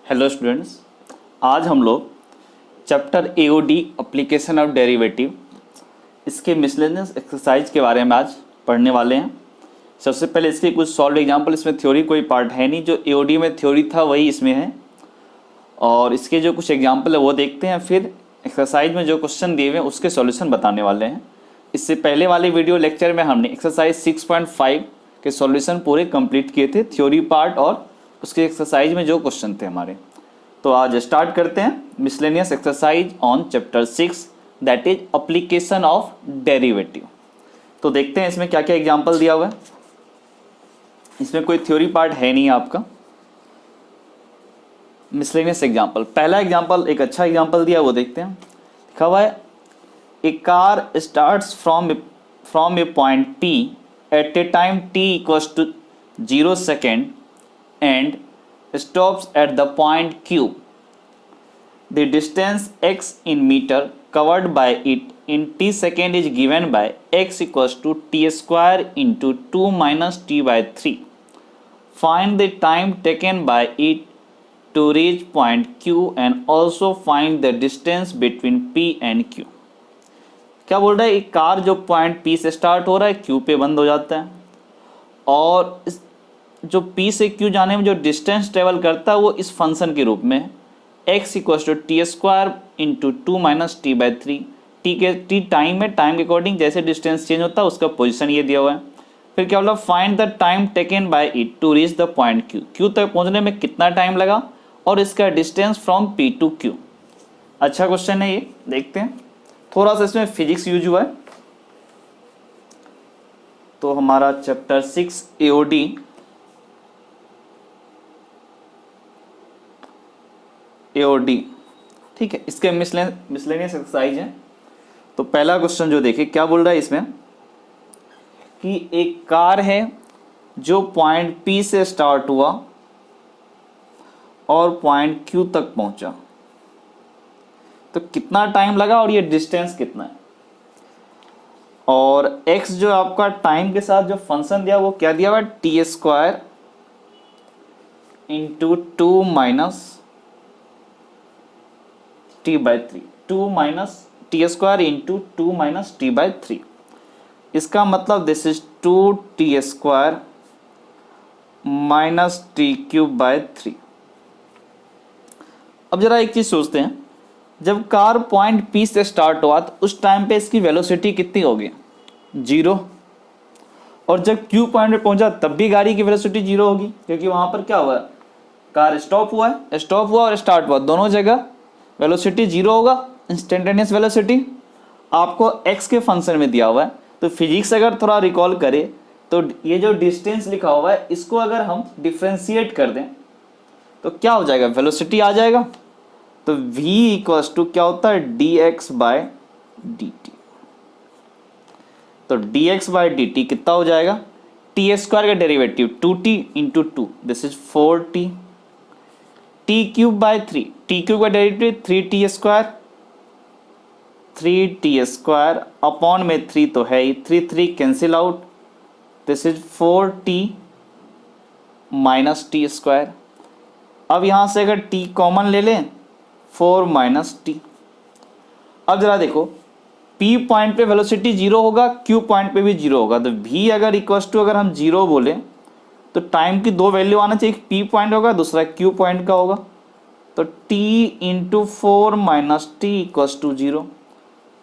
Hello students, आज हम लोग chapter AOD application of derivative इसके मिसलेनियस एक्सरसाइज के बारे में आज पढ़ने वाले हैं। सबसे पहले इसके कुछ सॉल्व एग्जांपल, इसमें थ्योरी कोई पार्ट है नहीं, जो एओडी में थ्योरी था वही इसमें है और इसके जो कुछ एग्जांपल है वो देखते हैं। फिर एक्सरसाइज में जो क्वेश्चन दिए हुए हैं उसके सॉल्यूशन बताने वाले हैं। इससे पहले वाले वीडियो लेक्चर में हमने एक्सरसाइज 6.5 के सॉल्यूशन पूरे कंप्लीट किए थे, थ्योरी पार्ट और उसके एक्सरसाइज में जो क्वेश्चन थे हमारे। तो आज स्टार्ट करते हैं miscellaneous exercise on chapter 6 that is application of derivative. तो देखते हैं इसमें क्या क्या एग्जांपल दिया हुआ है। इसमें कोई थ्योरी पार्ट है नहीं आपका, मिसलेनियस एग्जांपल। पहला एग्जांपल एक अच्छा एग्जांपल दिया, वो देखते हैं। लिखा हुआ है a car starts from a point P at a time t equals to 0 second and stops at the point Q. The distance x in meter covered by it in t second is given by x equals to t square into 2 minus t by 3. Find the time taken by it to reach point Q and also find the distance between P and Q. क्या बोल रहा है, एक car जो point P से start हो रहा है Q पे बंद हो जाता है और जो P से Q जाने में जो डिस्टेंस ट्रेवल करता है वो इस फंक्शन के रूप में है x equals to t square into 2 minus t by 3। T time है, टाइम के अकॉर्डिंग जैसे डिस्टेंस चेंज होता है उसका पोजीशन ये दिया हुआ है। फिर क्या बोला, find the time taken by it to reach the point Q। Q तक पहुंचने में कितना टाइम लगा और इसका distance from P to Q। अच्छा क्वेश्चन है ये, देखते हैं। थोड़ा सा इसमें फिजिक्स यूज हुआ है। तो हमारा चैप्टर 6 एओडी एओडी, ठीक है, इसके मिसलेनियस एक्सरसाइज है। तो पहला क्वेश्चन जो देखे क्या बोल रहा है इसमें कि एक कार है जो पॉइंट P से स्टार्ट हुआ और पॉइंट Q तक पहुंचा, तो कितना टाइम लगा और ये डिस्टेंस कितना है। और x जो आपका टाइम के साथ जो फंक्शन दिया वो क्या दिया हुआ है, T square into 2 minus t by 3, 2 minus T square into 2 minus t by 3। इसका मतलब this is 2 T square minus T cube by 3। अब जरा एक चीज सोचते हैं, जब कार पॉइंट P से स्टार्ट हुआ तो उस टाइम पे इसकी वेलोसिटी कितनी होगी, 0। और जब Q पॉइंट पे पहुंचा तब भी गाड़ी की वेलोसिटी 0 होगी, क्योंकि वहां पर क्या हुआ है, कार स्टॉप हुआ और स्टार्ट हुआ, दोनों जगह वेलोसिटी 0 होगा। इंस्टेंटेनियस वेलोसिटी आपको x के फंक्शन में दिया हुआ है। तो फिजिक्स अगर थोड़ा रिकॉल करें तो ये जो डिस्टेंस लिखा हुआ है इसको अगर हम डिफ्रेंशिएट कर दें तो क्या हो जाएगा, वेलोसिटी आ जाएगा। तो v इक्वल्स टू क्या होता है, dx बाय dt। तो dx बाय dt कितना हो जाएगा, टी स्क्वायर का derivative 2t into 2, this is 4t, T cube by 3, T cube का derivative 3t square, 3t square upon में 3 तो है ही, 3 cancel out, this is 4t minus T square. अब यहां से अगर t कॉमन ले लें, 4 माइनस टी। अब जरा देखो, P पॉइंट पे वेलोसिटी 0 होगा, Q पॉइंट पे भी 0 होगा। तो V अगर इक्वल्स टू अगर हम 0 बोले तो टाइम की दो वैल्यू आना चाहिए, P पॉइंट होगा, दूसरा Q पॉइंट का होगा। तो T into 4 minus t equals to 0।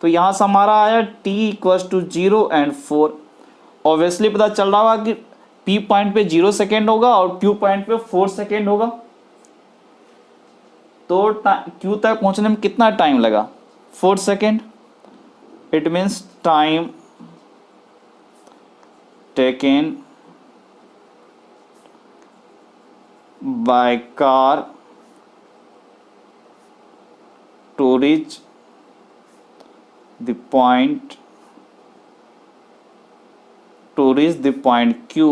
तो यहाँ से हमारा आया T equals to 0 and 4। Obviously पता चल रहा होगा कि P पॉइंट पे 0 सेकेंड होगा और Q पॉइंट पे 4 सेकेंड होगा। तो Q तक पहुँचने में कितना टाइम लगा, 4 second. It means time taken by car to reach the point Q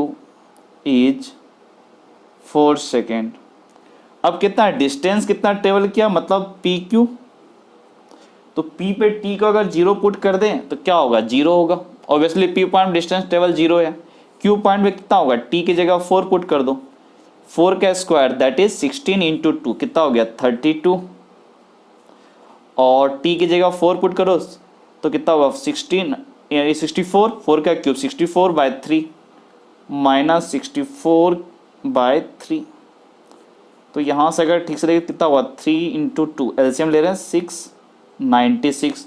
is 4 second. अब कितना डिस्टेंस कितना ट्रेवल किया, मतलब PQ। तो P पे T को अगर 0 पुट कर दें तो क्या होगा, 0 होगा। Obviously P point distance travel 0 है। Q पॉइंट पे कितना होगा, T की जगह 4 पुट कर दो, 4 का स्क्वायर दैट इज 16 इंटू 2 कितना हो गया 32, और t की जगह 4 पुट करो तो कितना होगा 16 यानी 64, 4 का क्यूब 64/3 माइनस 64/3। तो यहाँ से अगर ठीक से देखिए कितना हुआ 3 इंटू 2 एलसीएम ले रहे हैं 696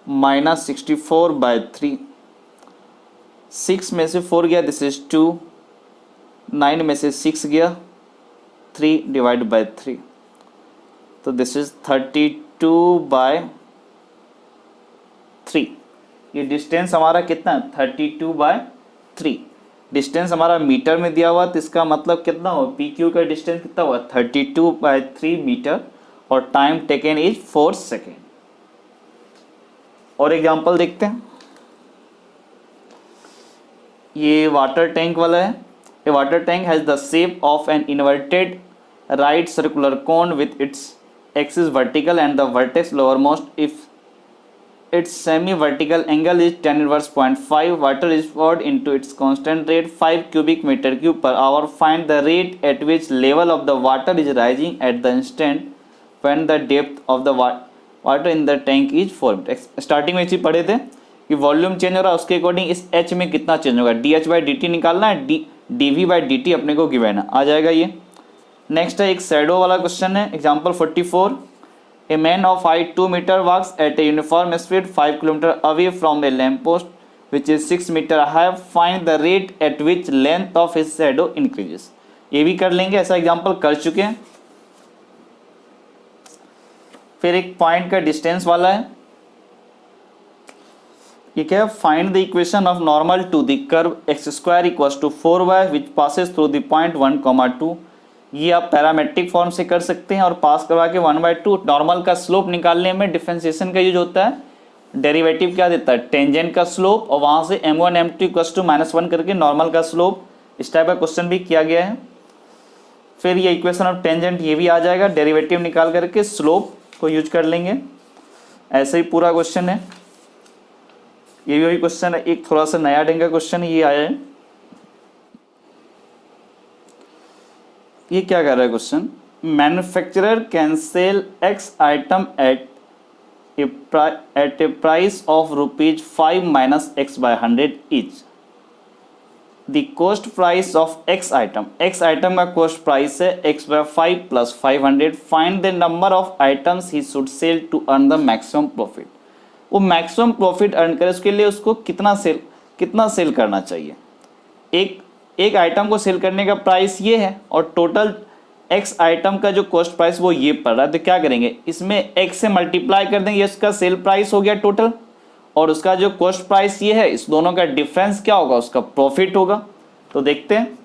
माइनस 64/3। 6 में से 4 गया दिस इज 2, 9 में से 6 गया 3 डिवाइड बाय 3, तो दिस इज 32/3। ये डिस्टेंस हमारा कितना है 32/3। डिस्टेंस हमारा मीटर में दिया हुआ तो इसका मतलब कितना हुआ पी क्यू का डिस्टेंस कितना हुआ 32/3 मीटर, और टाइम टेकन इज 4 सेकेंड। और एग्जांपल देखते हैं, ये वाटर टैंक वाला है। A water tank has the shape of an inverted right circular cone with its axis vertical and the vertex lowermost if its semi-vertical angle is tan inverse 0.5. Water is poured into its constant rate 5 cubic meter cube per hour. Find the rate at which level of the water is rising at the instant when the depth of the water in the tank is 4 meter. Starting में चीज पढ़े थे कि volume change हो रहा है उसके according इस एच में कितना चेंज होगा, dh/dt निकालना है, dv/dt अपने को गिवन है, आ जाएगा ये। नेक्स्ट है एक शैडो वाला क्वेश्चन है, example 44। A man of height 2 meter walks at a uniform speed 5 km away from a lamppost which is 6 meter high. Find the rate at which length of his shadow increases. ये भी कर लेंगे, ऐसा example कर चुके हैं। फिर एक पॉइंट का डिस्टेंस वाला है, ये क्या है find the equation of normal to the curve x square equals to 4y which passes through the point 1,2। ये आप पैरामेट्रिक फॉर्म से कर सकते हैं और पास करवा के 1/2। नॉर्मल का स्लोप निकालने में डिफरेंशिएशन का यूज होता है, डेरिवेटिव क्या देता है टेंजेंट का स्लोप, और वहां से m1 m2 इक्वल्स टू -1 करके नॉर्मल का स्लोप, इस टाइप का क्वेश्चन भी किया गया है। फिर ये इक्वेशन ऑफ टेंजेंट ये भी आ जाएगा, डेरिवेटिव निकाल करके स्लोप को यूज कर लेंगे। ऐसे ही पूरा क्वेश्चन है, ये भी वही क्वेश्चन है, एक थोड़ा सा नया ढंग का क्वेश्चन ये आया है। ये क्या कह रहा है question, manufacturer can sell x item at a price of ₹5 minus x/100 each. The cost price of x item का कॉस्ट प्राइस है x/5 plus 500। Find the number of items he should sell to earn the maximum profit. वो maximum profit earn करे उसके लिए उसको कितना cell करना चाहिए। एक आइटम को सेल करने का प्राइस ये है और टोटल एक्स आइटम का जो कॉस्ट प्राइस वो ये पड़ रहा है, तो क्या करेंगे इसमें एक्स से मल्टीप्लाई कर देंगे, ये उसका सेल प्राइस हो गया टोटल, और उसका जो कॉस्ट प्राइस ये है इस दोनों का डिफरेंस क्या होगा उसका प्रॉफिट होगा। तो देखते हैं,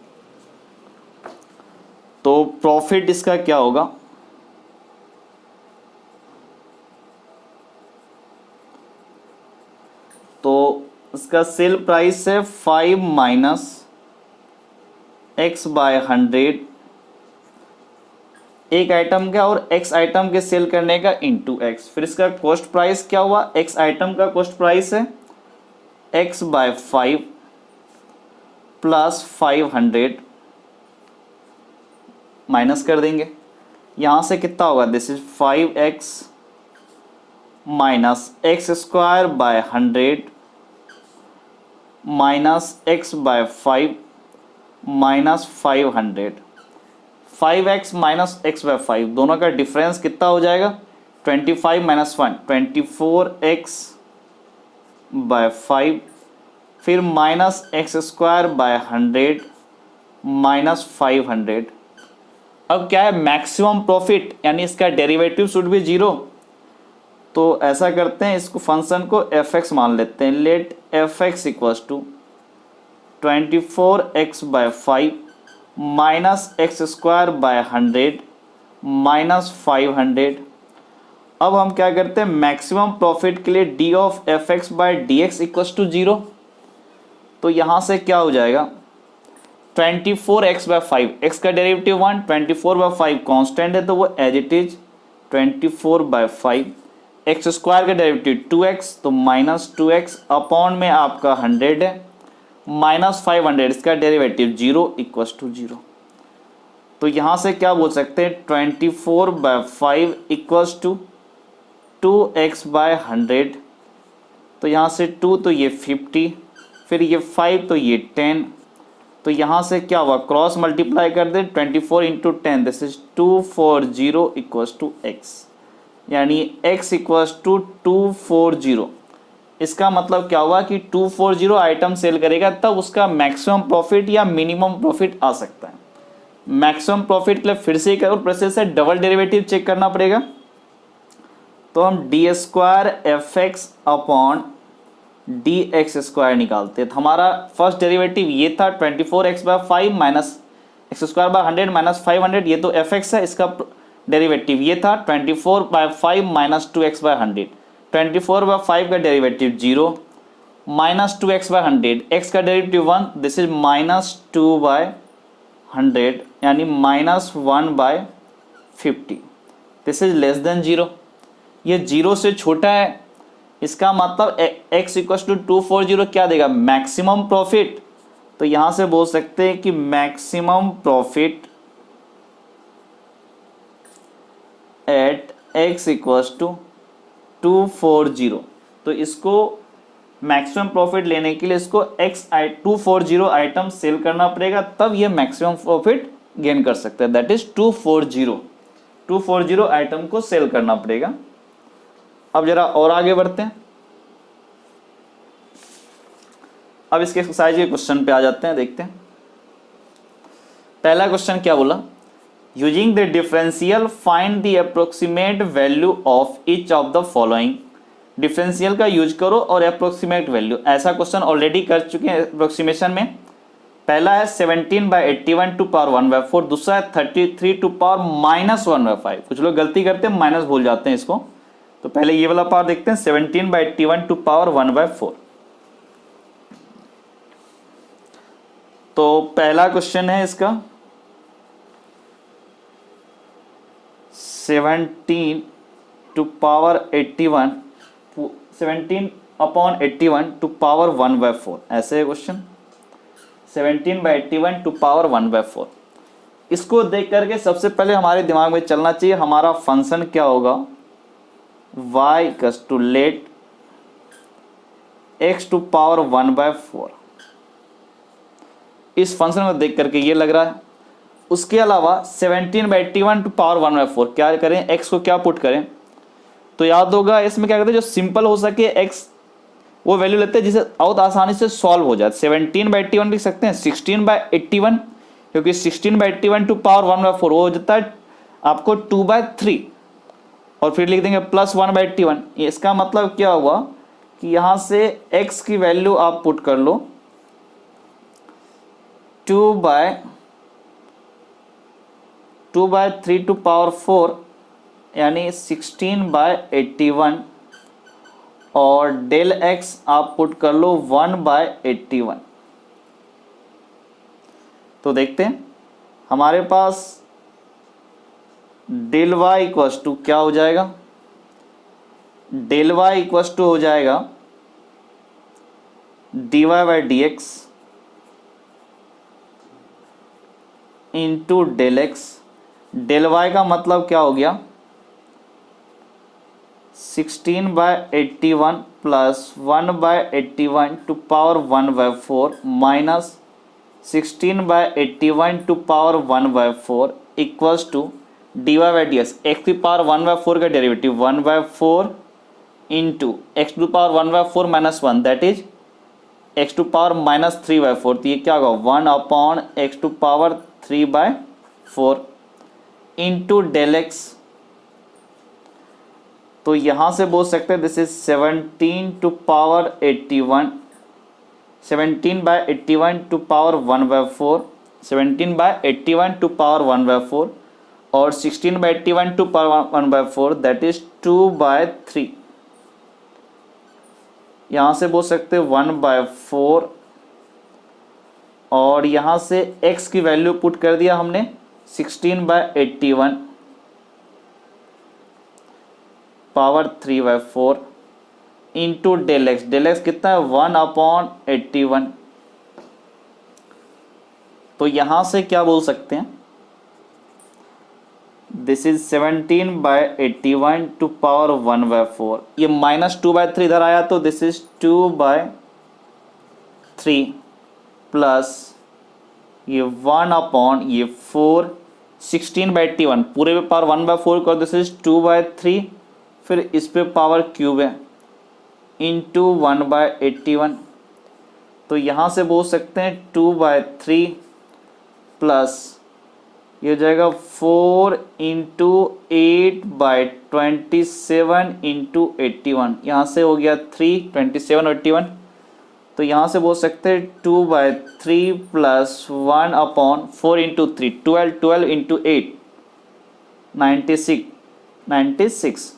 तो प्रॉफिट इसका क्या होगा, तो इसका सेल प्राइस है 5 माइनस x/100 एक आइटम का और x आइटम के सेल करने का इंटू x। फिर इसका कॉस्ट प्राइस क्या हुआ, x आइटम का कॉस्ट प्राइस है x/5 प्लस 500 माइनस कर देंगे, यहां से कितना होगा this is 5x minus x²/100 minus x/5 minus 500। 5x minus x/5 दोनों का डिफरेंस कितना हो जाएगा 25 माइनस 1 24x/5, फिर माइनस x²/100 माइनस 500। अब क्या है मैक्सिमम प्रॉफिट यानी इसका डेरिवेटिव शुड बी 0, तो ऐसा करते हैं इसको फंक्शन को fx मान लेते हैं। Let fx equals to 24x/5 minus x²/100 minus 500। अब हम क्या करते हैं मैक्सिमम प्रॉफिट के लिए d of fx/dx equals to 0, तो यहाँ से क्या हो जाएगा 24x/5, x का डेरिवेटिव 1, 24/5 कांस्टेंट है तो वो एज इट इज 24/5, x² का डेरिवेटिव 2x तो माइनस 2x अपॉन में आपका 100 है, माइनस 500 इसका डेरिवेटिव 0 इक्वल्स टू 0। तो यहाँ से क्या बोल सकते हैं 24/5 इक्वल्स टू 2x/100। तो यहाँ से 2 तो ये 50, फिर ये 5 तो ये 10। तो यहाँ से क्या हुआ, क्रॉस मल्टीप्लाई कर दे 24 into 10, this is 240 equals to x, यानी x इक्वल्स टू 240। इसका मतलब क्या हुआ कि 240 आइटम सेल करेगा तब उसका मैक्सिमम प्रॉफिट या मिनिमम प्रॉफिट आ सकता है। मैक्सिमम प्रॉफिट के लिए फिर से एक और प्रोसेस है, डबल डेरिवेटिव चेक करना पड़ेगा। तो हम d² अपॉन dx² निकालते हैं। तो हमारा फर्स्ट डेरिवेटिव ये था 24x/5 माइनस x² माइनस 500, ये तो fx है। इसका डेरिवेटिव ये था 24/5 माइनस 2x/100। 24/5 का डेरिवेटिव 0 माइनस 2x/100, x का डेरिवेटिव 1, दिस इज माइनस 2/100 यानी minus 1/50, this is less than 0। ये 0 से छोटा है, इसका मतलब x इक्वल्स टू 240 क्या देगा, मैक्सिमम प्रॉफिट। तो यहां से बोल सकते हैं कि maximum profit at x equals to 240। तो इसको मैक्सिमम प्रॉफिट लेने के लिए इसको 240 आइटम सेल करना पड़ेगा, तब ये मैक्सिमम प्रॉफिट गेन कर सकते हैं। दैट इज 240 आइटम को सेल करना पड़ेगा। अब जरा और आगे बढ़ते हैं। अब इसके एक्सरसाइज के क्वेश्चन पे आ जाते हैं, देखते हैं। पहला क्वेश्चन क्या बोला, using the differential find the approximate value of each of the following. Differential का यूज करो और अप्रोक्सीमेट वैल्यू, ऐसा क्वेश्चन ऑलरेडी कर चुके हैं अप्रोक्सीमेशन में। पहला है 17/81 टू पावर 1/4, दूसरा है 33 टू पावर माइनस 1/5। कुछ लोग गलती करते हैं, माइनस भूल जाते हैं इसको। तो पहले ये वाला पावर देखते हैं, 17/81 टू पावर 1/4। तो पहला क्वेश्चन है इसका 17 टू पावर 81, 17/81 टू पावर 1/4, ऐसे है क्वेश्चन। 17/81 to power 1/4। इसको देख करके सबसे पहले हमारे दिमाग में चलना चाहिए हमारा फंक्शन क्या होगा, y equals to let x to power 1/4। इस फंक्शन में देख करके ये लग रहा है। उसके अलावा 17/81 टू पावर 1/4 क्या करें, x को क्या पुट करें, तो याद होगा इसमें क्या करते हैं, जो सिंपल हो सके x वो वैल्यू लेते हैं जिसे बहुत आसानी से सॉल्व हो जाए। 17/81 लिख सकते हैं 16/81, क्योंकि 16/81 टू पावर 1/4 वो हो जाता है आपको 2/3, और फिर लिख देंगे प्लस 1/81। इसका मतलब क्या हुआ कि यहां से x की वैल्यू आप पुट कर लो 2/3 टू पावर 4 यानी 16/81, और डेल x आप पुट कर लो 1/81। तो देखते हैं हमारे पास डेल y इक्वल्स टू क्या हो जाएगा, डेल y इक्वल्स टू हो जाएगा dy/dx into del x. Del y का मतलब क्या हो गया 16/81 plus 1/81 to power 1/4 minus 16/81 to power 1/4 equals to dy/dx। X की पावर 1/4 का derivative 1/4 into x to power 1/4 minus 1 that is x to power minus 3/4। तो ये क्या होगा 1 upon x to power 3/4 into del x. तो यहां से बोल सकते हैं this is 17 to power 81, 17/81 to power 1/4, 17/81 to power 1/4 और 16/81 टू पावर 1/4 दैट इज 2/3। यहां से बोल सकते हैं 1/4, और यहां से x की वैल्यू पुट कर दिया हमने 16/81 power 3/4 into del x. Del x कितना है 1/81। तो यहाँ से क्या बोल सकते हैं, दिस इज 17/81 टू पावर 1/4। ये -2/3 इधर आया तो दिस इज 2/3 प्लस ये 1 ये 4, 16/81 पूरे पे पावर 1/4 कर, दिस इज 2/3, फिर इस पे पावर क्यूब है इंटू 1/81। तो यहाँ से बोल सकते हैं 2/3 प्लस ये हो जाएगा 4 इंटू 8/27 इंटू 81, यहाँ से हो गया 3, 27 और 81। तो यहाँ से बोल सकते हैं 2/3 प्लस 1/4 इंटू 3, 12 इंटू 8, 96।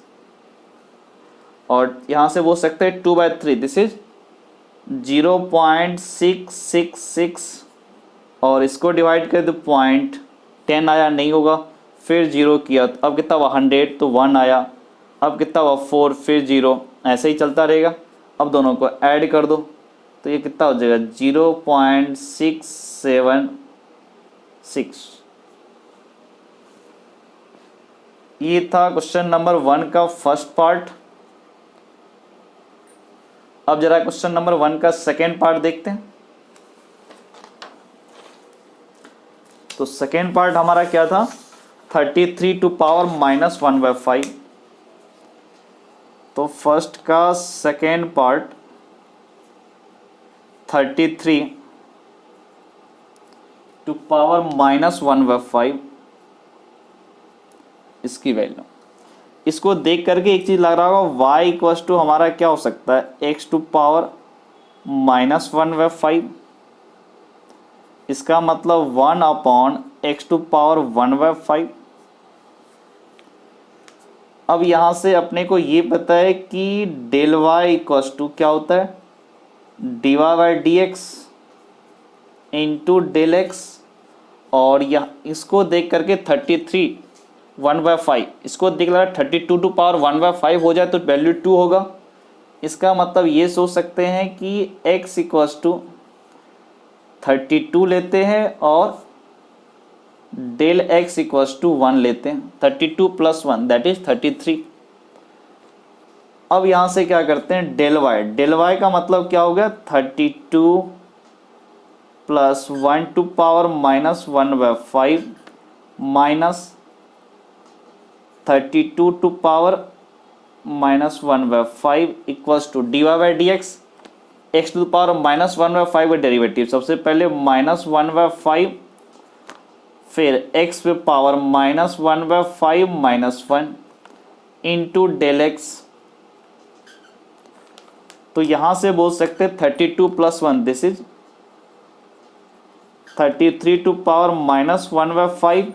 और यहाँ से बोल सकते हैं 2/3, दिस इज 0.666 और इसको डिवाइड कर दो 0.10 आया, नहीं होगा, फिर 0 किया तो अब कितना हुआ 100, तो 1 आया, अब कितना हुआ 4, फिर 0, ऐसे ही चलता रहेगा। अब दोनों को ऐड कर दो तो ये कितना हो जाएगा 0.676। ये था क्वेश्चन नंबर 1 का फर्स्ट पार्ट। अब जरा क्वेश्चन नंबर 1 का सेकेंड पार्ट देखते हैं। तो सेकेंड पार्ट हमारा क्या था, 33 टू पावर -1/5। तो फर्स्ट का सेकेंड पार्ट 33 टू पावर -1/5 इसकी वैल्यू, इसको देख करके एक चीज लग रहा होगा y इक्वल टू हमारा क्या हो सकता है, x टू पावर -1/5, इसका मतलब 1/x टू पावर 1/5। अब यहां से अपने को ये पता है कि डेल y इक्वल टू क्या होता है, dy/dx इंटू डेल x, और यह इसको देख करके 33 1/5, इसको देख लगा 32 टू पावर 1/5 हो जाए तो वैल्यू 2 होगा। इसका मतलब ये सोच सकते हैं कि x इक्वल्स टू 32 लेते हैं और डेल x इक्वल्स टू 1 लेते हैं, 32 प्लस 1 दैट इज 33। अब यहाँ से क्या करते हैं डेल y का मतलब क्या हो गया 32 plus 1 to power -1/5 minus 32 to power -1/5 equals to dy/dx, x to power -1/5 का डेरिवेटिव, सबसे पहले -1/5 फिर x पे पावर -1/5 -1 इंटू डेल x। तो यहां से बोल सकते 32 plus 1 this is 33 to power -1/5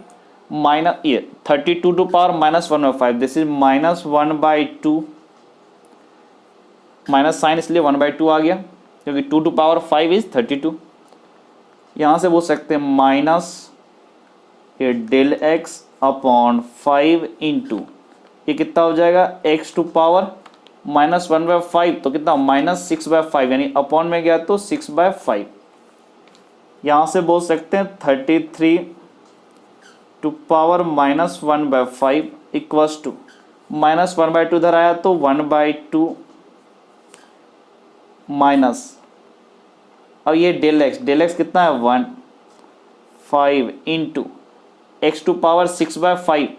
minus ये 32 to power -1/5 this is -1/2, minus sign इसलिए 1/2 आ गया क्योंकि 2 टू पावर 5 इज 32। यहाँ से बोल सकते हैं माइनस ये डेल एक्स अपॉन 5 इंटू ये कितना हो जाएगा x टू पावर -1/5, तो कितना -6/5, यानी अपॉन में गया तो 6/5। यहाँ से बोल सकते हैं 33 टू पावर -1/5 इक्वल्स टू -1/2 इधर आया तो 1/2 माइनस, अब ये डेल एक्स कितना है 1, 5 into x to power 6/5,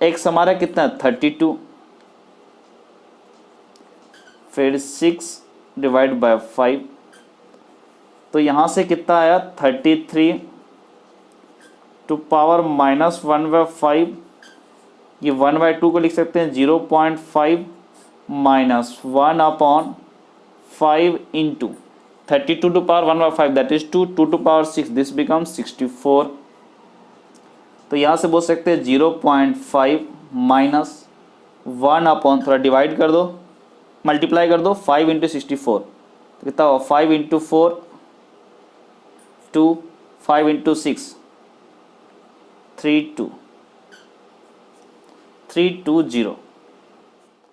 x हमारा कितना है 32, फिर 6 डिवाइड बाय 5, तो यहाँ से कितना आया 33 टू पावर -1/5, ये 1/2 को लिख सकते हैं 0.5 minus 1/5 into 32 to power 1/5 that is 2 to power 6 this becomes 64। तो यहाँ से बोल सकते हैं 0.5 माइनस 1 थोड़ा डिवाइड कर दो, मल्टीप्लाई कर दो 5 इंटू 64, तो कितना हुआ 5 इंटू 4 2, 5 इंटू 6 320,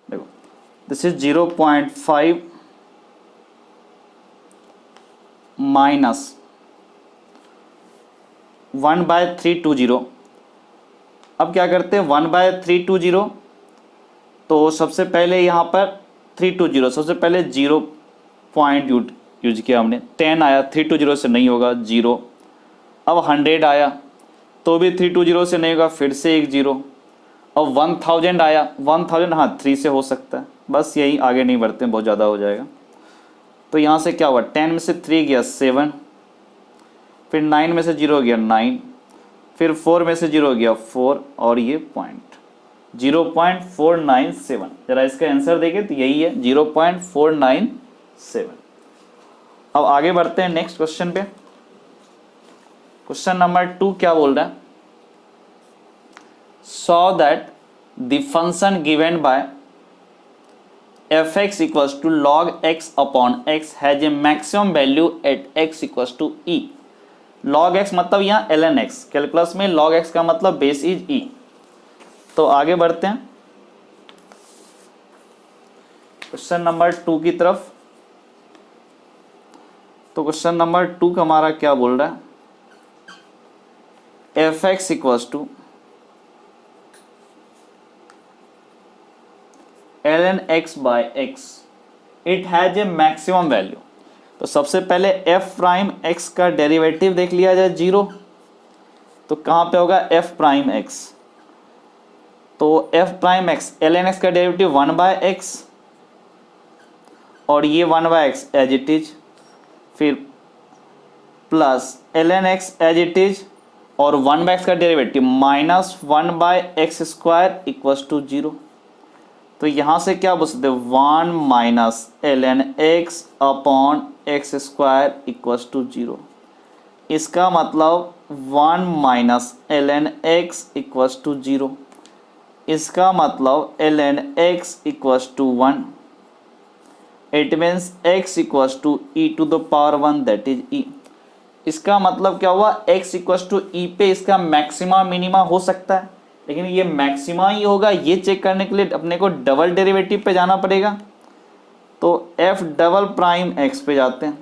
देखो दिस इज 0.5 माइनस 1/320। अब क्या करते हैं 1/320, तो सबसे पहले यहाँ पर 320, सबसे पहले 0 पॉइंट यूज किया हमने। 10 आया, 320 से नहीं होगा, 0। अब 100 आया तो भी 320 से नहीं होगा, फिर से एक 0। अब 1000 आया, 1000 हाँ 3 से हो सकता है, बस यही, आगे नहीं बढ़ते हैं, बहुत ज़्यादा हो जाएगा। तो यहाँ से क्या हुआ, 10 में से 3 गया 7, फिर 9 में से 0 गया 9, फिर 4 में से 0 गया 4, और ये पॉइंट 0.497। जरा इसका आंसर देखें तो यही है 0.497। अब आगे बढ़ते हैं नेक्स्ट क्वेश्चन पे। क्वेश्चन नंबर 2 क्या बोल रहा है, saw that the function given by fx equals to log x upon x has a maximum value at x equals to e। log x मतलब यहाँ ln x, कैलकुलस में log x का मतलब base is e। तो आगे बढ़ते हैं question number 2 की तरफ। तो क्वेश्चन नंबर 2 का हमारा क्या बोल रहा है, fx equals to ln x by x, it has a maximum value. तो सबसे पहले f प्राइम x का डेरिवेटिव देख लिया जाए 0, तो कहाँ पे होगा f प्राइम x, तो f prime x ln x का डेरिवेटिव 1/x, और ये 1/x एज इट इज, फिर plus ln x as it is, और 1/x का derivative minus 1/x² equals to 0। तो यहाँ से क्या बोल सकते हैं 1 minus ln x upon x² equals to 0। इसका मतलब 1 minus ln x equals to 0। इसका मतलब ln x equals to 1। It means x equals to e to the power 1 that is e। इसका मतलब क्या हुआ, x इक्वल्स टू e पे इसका मैक्सिमा मिनिमा हो सकता है, लेकिन ये मैक्सिमा ही होगा, ये चेक करने के लिए अपने को डबल डेरिवेटिव पे जाना पड़ेगा। तो f डबल प्राइम x पे जाते हैं,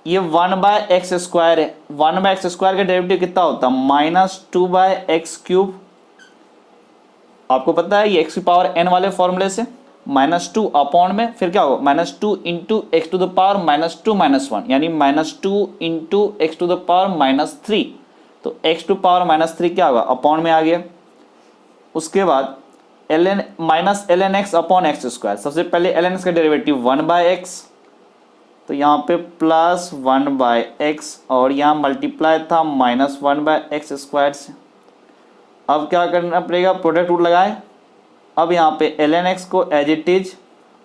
ये 1/x² है, 1/x² का डेरिवेटिव कितना होता है -2/x³। आपको पता है ये x की पावर n वाले फॉर्मूले से -2 अपॉन में फिर क्या होगा -2 into x to the power -2 -1, यानी -2 into x to the power -3। तो x टू पावर -3 क्या होगा, अपॉन में आ गया। उसके बाद ln x अपॉन x²। सबसे पहले ln x का डेरिवेटिव 1/x, तो यहाँ पे प्लस 1/x, और यहाँ मल्टीप्लाई था -1/x² से। अब क्या करना पड़ेगा, प्रोडक्ट रूल लगाए। अब यहाँ पे ln x को as it is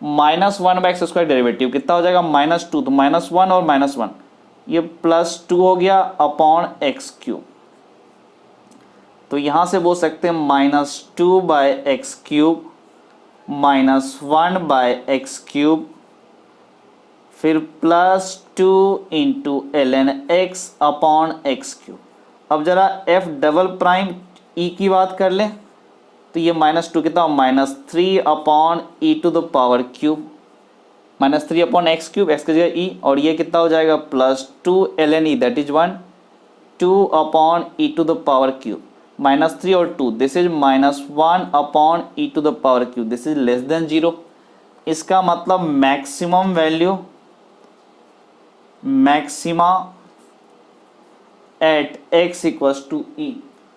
-1/x² derivative कितना हो जाएगा -2, तो -1 और -1, ये +2 हो गया अपॉन x³। तो यहाँ से बोल सकते हैं -2/x³ -1/x³, फिर +2 into ln x upon x³। अब जरा f डबल प्राइम e की बात कर लें, तो ये -2 कितना -3 upon e to the power cube, -3 upon x³ x की जगह e, और ये कितना हो जाएगा +2 ln e that is 1, 2 upon e to the power cube, -3 और 2 this is -1 upon e to the power cube, this is less than 0। इसका मतलब maximum value, maxima at x equals to e।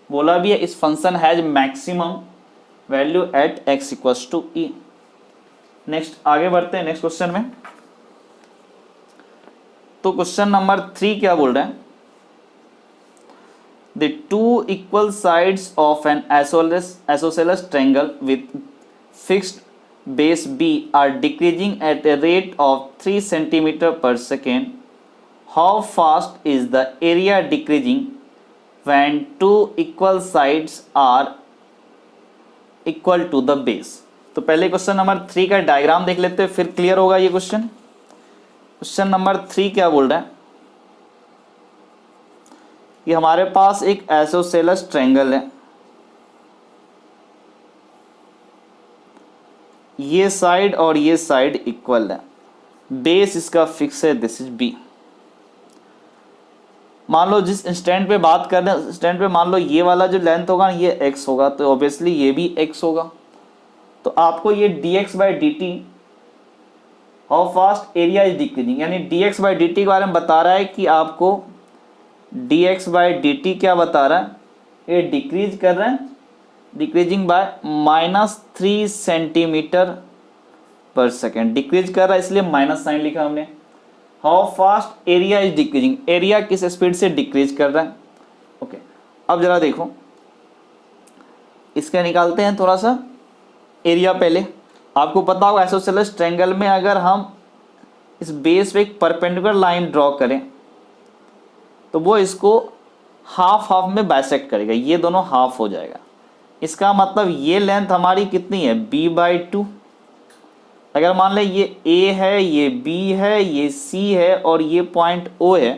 बोला भी है इस function has maximum value at x equals to e। Next आगे बढ़ते हैं नेक्स्ट क्वेश्चन में। तो क्वेश्चन नंबर 3 क्या बोल रहे हैं, the two equal sides of an isosceles triangle with fixed base b are decreasing at a rate of 3 cm per second. How fast is the area decreasing when two equal sides are equal to the base? तो पहले question number 3 का diagram देख लेते हैं, फिर clear होगा ये question. Question number 3 क्या बोल रहा है कि हमारे पास एक आइसोसेलेस ट्रायंगल है, ये साइड और ये साइड इक्वल है, बेस इसका फिक्स है, दिस इज बी। मान लो जिस इंस्टेंट पे बात कर रहे हैं इंस्टेंट पे मान लो ये वाला जो लेंथ होगा ना ये x होगा, तो ऑब्वियसली ये भी x होगा। तो आपको ये dx by D T how fast area is decreasing, यानी dx बाई डी टी के बारे में बता रहा है कि आपको dx बाई डी टी क्या बता रहा है, ये डिक्रीज कर रहा है, डिक्रीजिंग बाय -3 सेंटीमीटर पर सेकेंड, डिक्रीज कर रहा है इसलिए माइनस साइन लिखा हमने। How fast area is decreasing, area किस स्पीड से डिक्रीज कर रहा है। ओके, अब जरा देखो इसका निकालते हैं थोड़ा सा एरिया। पहले आपको पता होगा आइसोसेलेस ट्रायंगल में अगर हम इस बेस पे एक परपेंडिकुलर लाइन ड्रॉ करें तो वो इसको हाफ हाफ में बाइसेक्ट करेगा, ये दोनों हाफ हो जाएगा। इसका मतलब ये लेंथ हमारी कितनी है b/2। अगर मान लें ये a है, ये b है, ये c है और ये पॉइंट o है,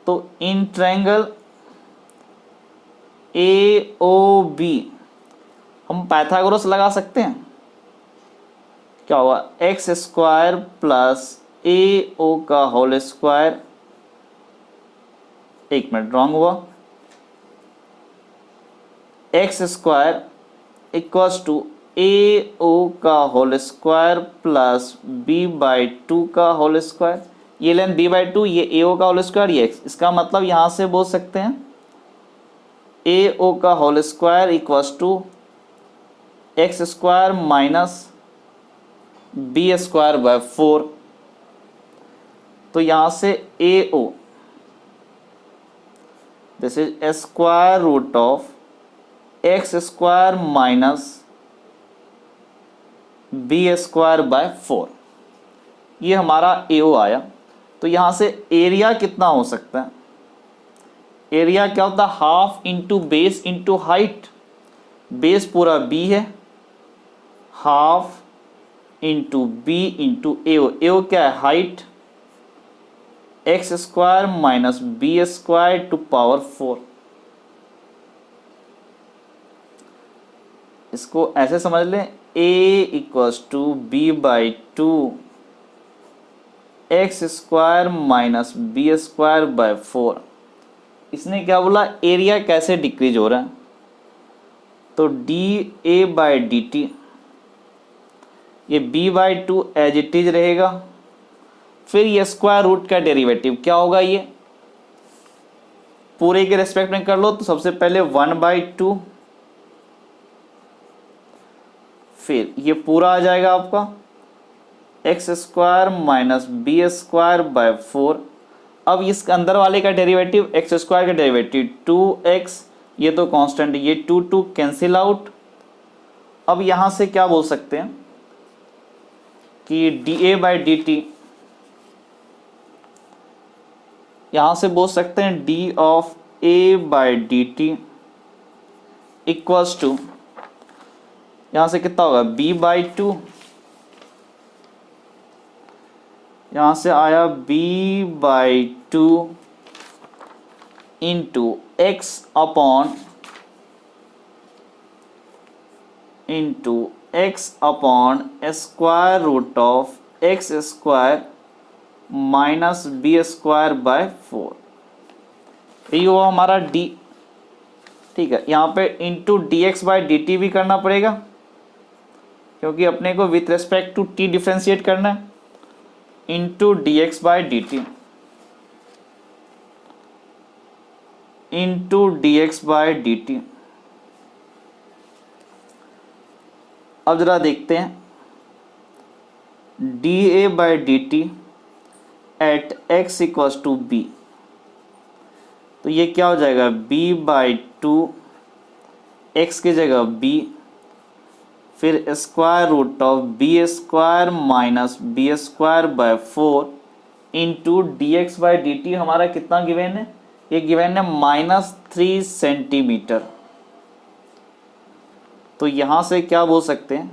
तो इन ट्रायंगल AOB हम पाइथागोरस लगा सकते हैं। क्या होगा, एक्स स्क्वायर प्लस AO का होल स्क्वायर, एक मिनट रॉन्ग हुआ, x square equals to AO का होल स्क्वायर प्लस b/2 का होल स्क्वायर। ये लेंथ b/2, ये AO का होल स्क्वायर, ये x। इसका मतलब यहां से बोल सकते हैं AO का whole square equals to x square minus b²/4। तो यहां से AO this is square root of x² minus b²/4, ये हमारा AO आया। तो यहां से एरिया कितना हो सकता है, एरिया क्या होता है, half into base into height. Base पूरा b है, half into b into AO, AO क्या है height, x² minus b² to power 4। इसको ऐसे समझ लें, a equals to b/2 x² minus b²/4। इसने क्या बोला, एरिया कैसे डिक्रीज हो रहा है, तो dA/dt, ये b/2 एज इट इज रहेगा। फिर ये स्क्वायर रूट का डेरिवेटिव क्या होगा, ये पूरे के रेस्पेक्ट में कर लो। तो सबसे पहले 1/2, फिर ये पूरा आ जाएगा आपका x² माइनस b²/4। अब इस अंदर वाले का डेरिवेटिव x² का डेरिवेटिव 2x, ये तो कांस्टेंट, ये 2 कैंसिल आउट। अब यहां से क्या बोल सकते हैं कि dA/dt, यहां से बोल सकते हैं d of A/dt equals to, यहां से कितना होगा b/2, यहां से आया b/2 into x upon square root of x² minus b²/4। ये हुआ हमारा d। ठीक है, यहाँ पे इंटू dx/dt भी करना पड़ेगा क्योंकि अपने को with respect to t differentiate करना है, इंटू dx/dt इंटू dx/dt। अब जरा देखते हैं dA/dt at x equals to b, तो ये क्या हो जाएगा b/2, x की जगह b, फिर square root of b² minus b²/4 into dx/dt। हमारा कितना गिवन है, ये गिवन है -3 सेंटीमीटर। तो यहाँ से क्या बोल सकते हैं,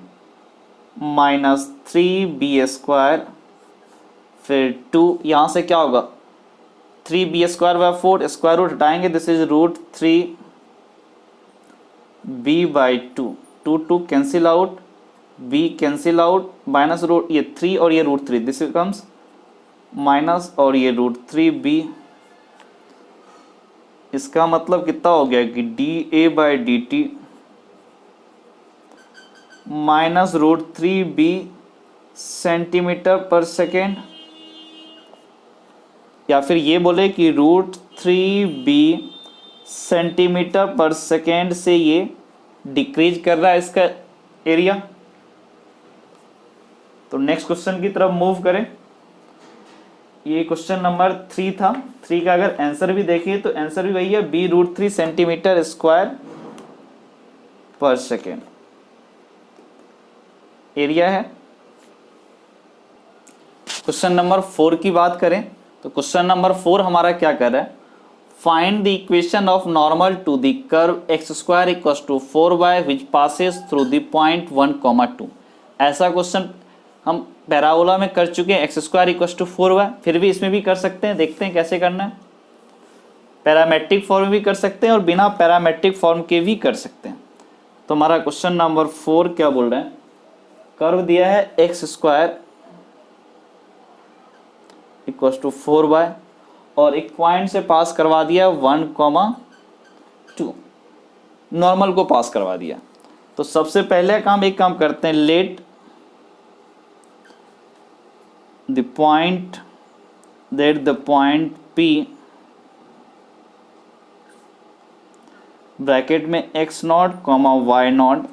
-3b², फिर 2, यहाँ से क्या होगा 3b²/4, स्क्वायर रूट हटाएंगे, this is √3b/2, 2 cancel out, b cancel out, minus root ये 3 और ये √3, दिस बिकम्स माइनस, और ये √3b इसका मतलब कितना हो गया कि D A by D T minus √3b centimetre पर सेकेंड, या फिर ये बोले कि √3b सेंटीमीटर पर सेकेंड से ये डिक्रीज कर रहा है इसका एरिया। तो नेक्स्ट क्वेश्चन की तरफ मूव करें। ये क्वेश्चन नंबर 3 था। 3 का अगर आंसर भी देखिए तो आंसर भी वही है, b√3 सेंटीमीटर स्क्वायर पर सेकेंड एरिया है। क्वेश्चन नंबर 4 की बात करें तो क्वेश्चन नंबर 4 हमारा क्या कर रहा है, find the equation of normal to the curve x square equals to 4y which passes through the point 1, 2। ऐसा क्वेश्चन हम पैराबोला में कर चुके हैं, x square equals to 4y, फिर भी इसमें भी कर सकते हैं। देखते हैं कैसे करना है। पैरामेट्रिक फॉर्म में भी कर सकते हैं और बिना पैरामेट्रिक फॉर्म के भी कर सकते हैं। तो हमारा क्वेश्चन नंबर 4 क्या बोल रहे हैं, कर्व दिया है x square equals to 4y और एक पॉइंट से पास करवा दिया 1, 2, नॉर्मल को पास करवा दिया। तो सबसे पहले एक काम करते हैं, let the point P bracket में x0, y0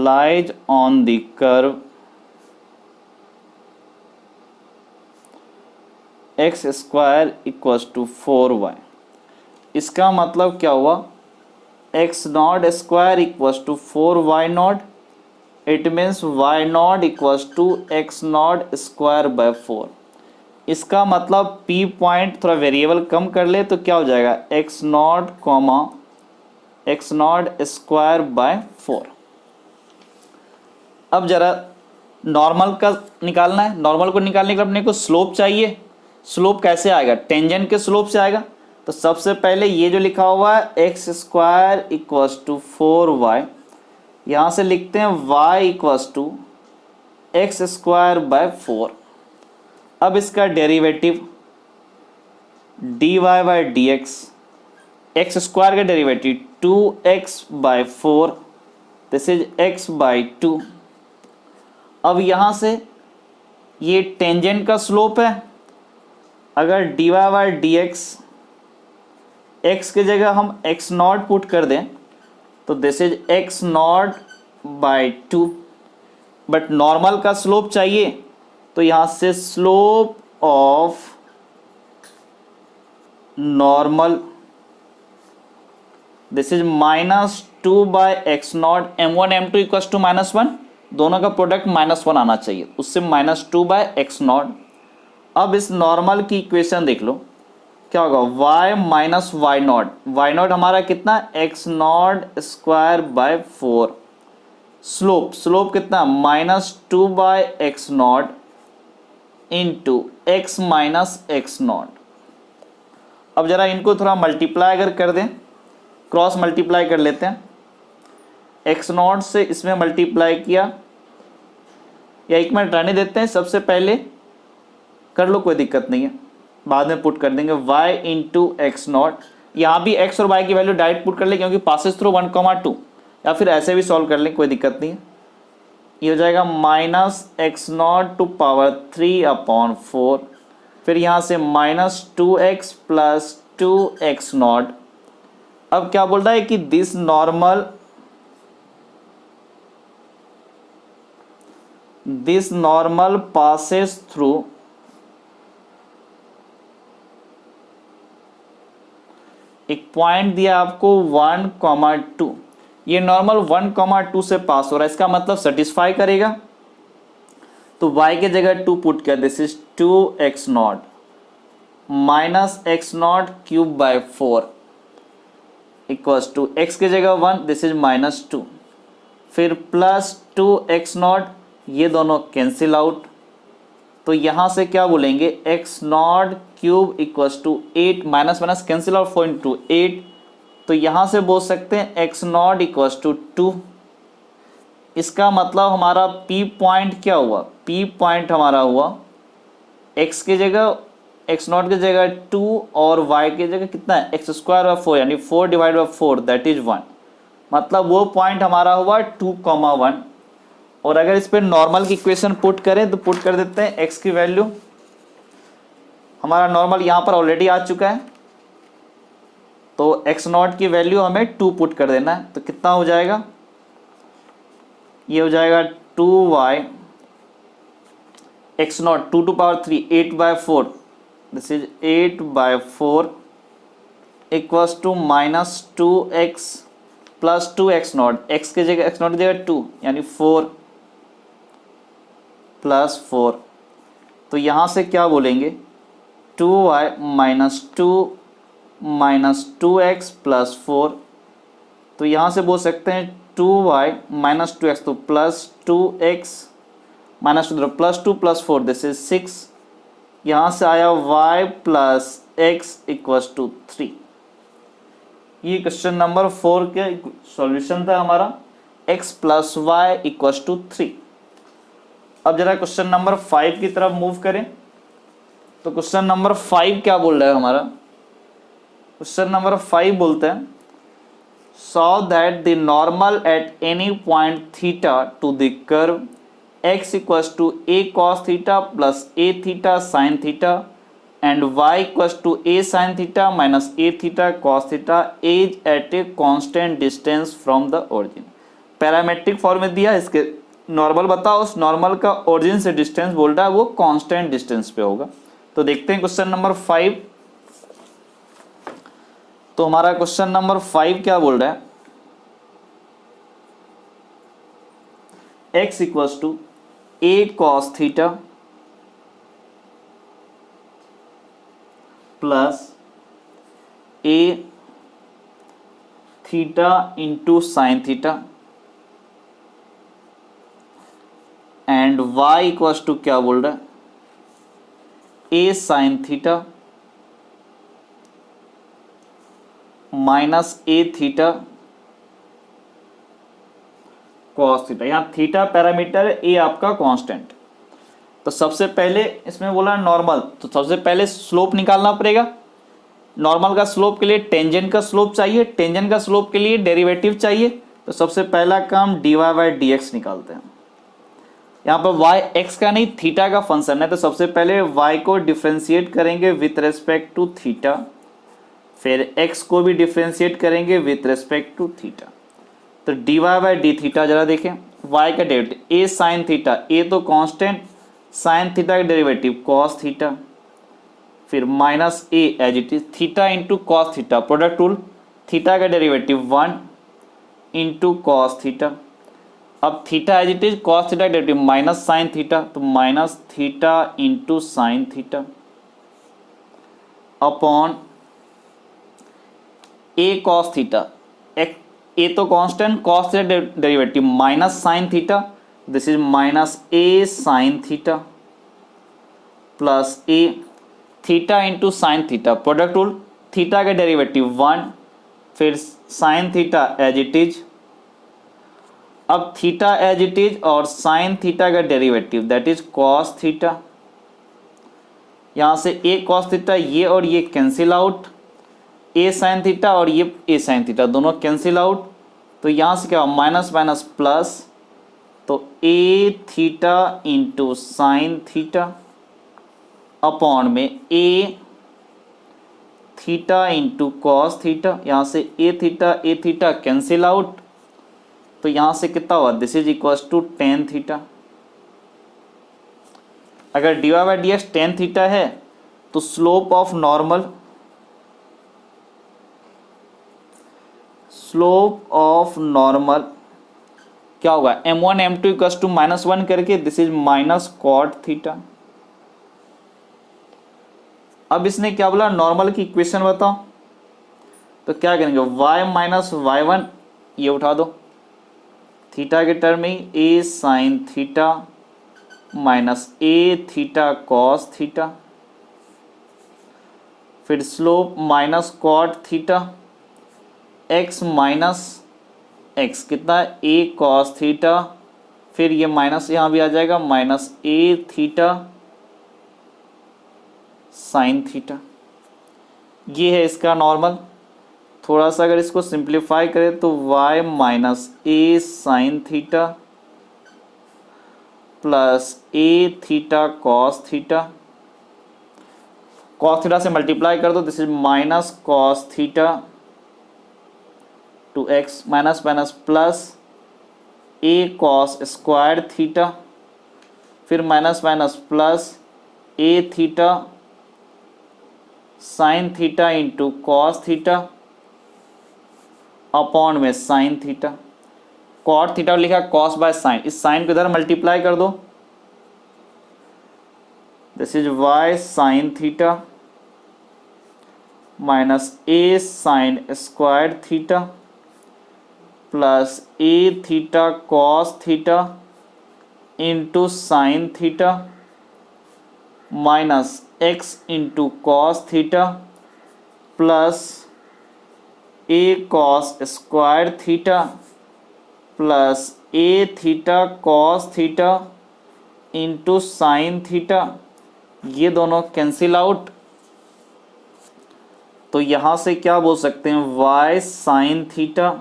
lies on the curve x square equals to 4y। इसका मतलब क्या हुआ, x0 square equals to 4y0, it means y0 equals to x0 square by 4। इसका मतलब p पॉइंट थोड़ा variable कम कर ले तो क्या हो जाएगा, x0 स्क्वायर बाय 4। अब जरा नॉर्मल का निकालना है। नॉर्मल को निकालने के लिए अपने को स्लोप चाहिए। स्लोप कैसे आएगा, टेंजेंट के स्लोप से आएगा। तो सबसे पहले ये जो लिखा हुआ है x square equals to 4y, यहाँ से लिखते हैं y equals to x square by 4। अब इसका derivative dy by D x, X square का derivative 2x by 4, this is x by 2। अब यहाँ से ये टेंजेंट का स्लोप है। अगर dy by D x, x की जगह हम x0 पुट कर दें तो this is x0 by 2, but normal का स्लोप चाहिए तो यहाँ से slope of normal this is -2 by x0, m1 m2 equals to -1, दोनों का प्रोडक्ट -1 आना चाहिए, उससे -2 बाई x0। अब इस नॉर्मल की इक्वेशन देख लो क्या होगा, y माइनस y0 हमारा कितना, x0 स्क्वायर बाय 4। स्लोप कितना, -2 bye x0 into x minus x0। अब जरा इनको थोड़ा मल्टीप्लाई अगर कर दें, क्रॉस मल्टीप्लाई कर लेते हैं। x0 से इसमें मल्टीप्लाई किया, या एक मिनट रहने देते हैं, सबसे पहले कर लो, कोई दिक्कत नहीं है, बाद में पुट कर देंगे y इंटू x0। यहाँ भी x और y की वैल्यू डायरेक्ट पुट कर ले क्योंकि पासेस थ्रू 1, 2, या फिर ऐसे भी सॉल्व कर लें, कोई दिक्कत नहीं है। ये हो जाएगा -x0 टू पावर 3/4, फिर यहाँ से -2x प्लस 2x0। अब क्या बोल रहा है कि दिस नॉर्मल पासेस थ्रू एक पॉइंट दिया आपको 1, 2, ये नॉर्मल 1, 2 से पास हो रहा है, इसका मतलब सेटिस्फाई करेगा। तो y के जगह 2 पुट किया, this is 2x0 minus x0 cube by 4 equals to x के जगह 1, दिस इज -2, फिर प्लस 2x0, ये दोनों कैंसिल आउट। तो यहाँ से क्या बोलेंगे, x0 cube equals to 8, minus minus cancel out, 4 into 8। तो यहाँ से बोल सकते हैं x0 इक्वल्स टू 2। इसका मतलब हमारा P पॉइंट क्या हुआ, P पॉइंट हमारा हुआ x की जगह एक्स नॉट की जगह 2 और वाई की जगह कितना है एक्स स्क्वायर बाय 4, यानी 4 डिवाइड बाय 4 दैट इज 1, मतलब वो पॉइंट हमारा हुआ 2,1। और अगर इस पे नॉर्मल की इक्वेशन पुट करें तो पुट कर देते हैं एक्स की वैल्यू, हमारा नॉर्मल यहाँ पर ऑलरेडी आ चुका है, तो एक्स नॉट की वैल्यू हमें 2 पुट कर देना है, तो कितना हो जाएगा, ये हो जाएगा 2y x naught 2 to power 3 8/4, this is 8/4 equals to -2x plus 2x naught, x की जगह एक्स नॉट की जगह 2 यानी 4 प्लस 4, तो यहाँ से क्या बोलेंगे 2y -2 -2x प्लस 4, तो यहाँ से बोल सकते हैं 2y -2x, तो plus 2x -2 plus 2 plus 4 this is 6, यहाँ से आया y plus x equals to 3। ये क्वेश्चन नंबर 4 के सॉल्यूशन था हमारा, x plus y equals to 3। अब जरा क्वेश्चन नंबर 5 की तरफ मूव करें, तो क्वेश्चन नंबर 5 क्या बोल रहा है हमारा, क्वेश्चन नंबर 5 बोलते हैं show that the normal at any point theta to the curve x equals to a cos theta plus a theta sine theta and y equals to a sine theta minus a theta cos theta is at a constant distance from the origin. Parametric form में दिया, इसके normal बताओ, उस normal का origin से distance बोल रहा है वो कांस्टेंट डिस्टेंस पे होगा। तो देखते हैं क्वेश्चन नंबर 5। तो हमारा क्वेश्चन नंबर 5 क्या बोल रहा है, x equals to a cos theta plus a theta into sine theta and y equals to क्या बोल रहा है a sine theta minus a theta cos theta. यहाँ थीटा पैरामीटर है, a आपका कांस्टेंट। तो सबसे पहले इसमें बोला नॉर्मल, तो सबसे पहले स्लोप निकालना पड़ेगा। नॉर्मल का स्लोप के लिए टेंजेंट का स्लोप चाहिए, टेंजेंट का स्लोप के लिए डेरिवेटिव चाहिए। तो सबसे पहला काम dy/dx निकालते हैं। यहाँ पर y x का नहीं थीटा का फंक्शन है, तो सबसे पहले y को डिफ्रेंशिएट करेंगे विथ रेस्पेक्ट टू थीटा, फिर x को भी डिफ्रेंशिएट करेंगे विथ रेस्पेक्ट टू थीटा। तो dy/d थीटा जरा देखें, y का derivative a sine theta, a तो कांस्टेंट, साइन थीटा का डेरिवेटिव कॉस थीटा, फिर minus a as it is theta into cos theta, product rule, theta का derivative 1 into cos theta. अब theta as it is cos theta का derivative minus sine theta, तो minus theta into sine theta upon a cos theta, a तो constant, cos theta derivative minus sine theta, this is minus a sine theta plus a theta into sine theta, product rule, theta का derivative 1 फिर sine theta as it is. अब theta as it is और sine theta का derivative that is cos theta, यहाँ से a cos theta ये और ये cancel out, a sine theta और ये a साइन थीटा दोनों कैंसिल आउट, तो यहाँ से क्या माइनस माइनस प्लस, तो a theta into sine theta upon में a theta into cos theta, यहाँ से a थीटा कैंसिल आउट, तो यहाँ से कितना हुआ this is equals to tan theta. अगर dy/dx टेन थीटा है तो slope of normal, slope of normal क्या होगा m1 m2 इक्वल्स टू -1 करके this is minus cot theta. अब इसने क्या बोला नॉर्मल की इक्वेशन बताओ, तो क्या करेंगे y माइनस y1 ये उठा दो, थीटा के टर्म में a sine theta minus a theta cos theta, फिर slope minus cot theta, x minus x कितना a कॉस थीटा, फिर ये माइनस यहाँ भी आ जाएगा minus a theta sine theta. ये है इसका नॉर्मल। थोड़ा सा अगर इसको सिंप्लीफाई करें तो y minus A sine theta plus A theta cos theta. Cos theta से मल्टीप्लाई कर दो, this is minus cos theta to X minus minus plus A cos square theta, फिर minus minus plus A theta sine theta into cos theta upon में sine theta. Cot theta लिखा cos by sine, इस sine को इधर multiply कर दो, this is Y sine theta minus A sine square theta plus A theta cos theta into sine theta minus X into cos theta plus A cos square theta plus A theta cos theta into sine theta. ये दोनों cancel out, तो यहां से क्या बोल सकते हैं, y sine theta,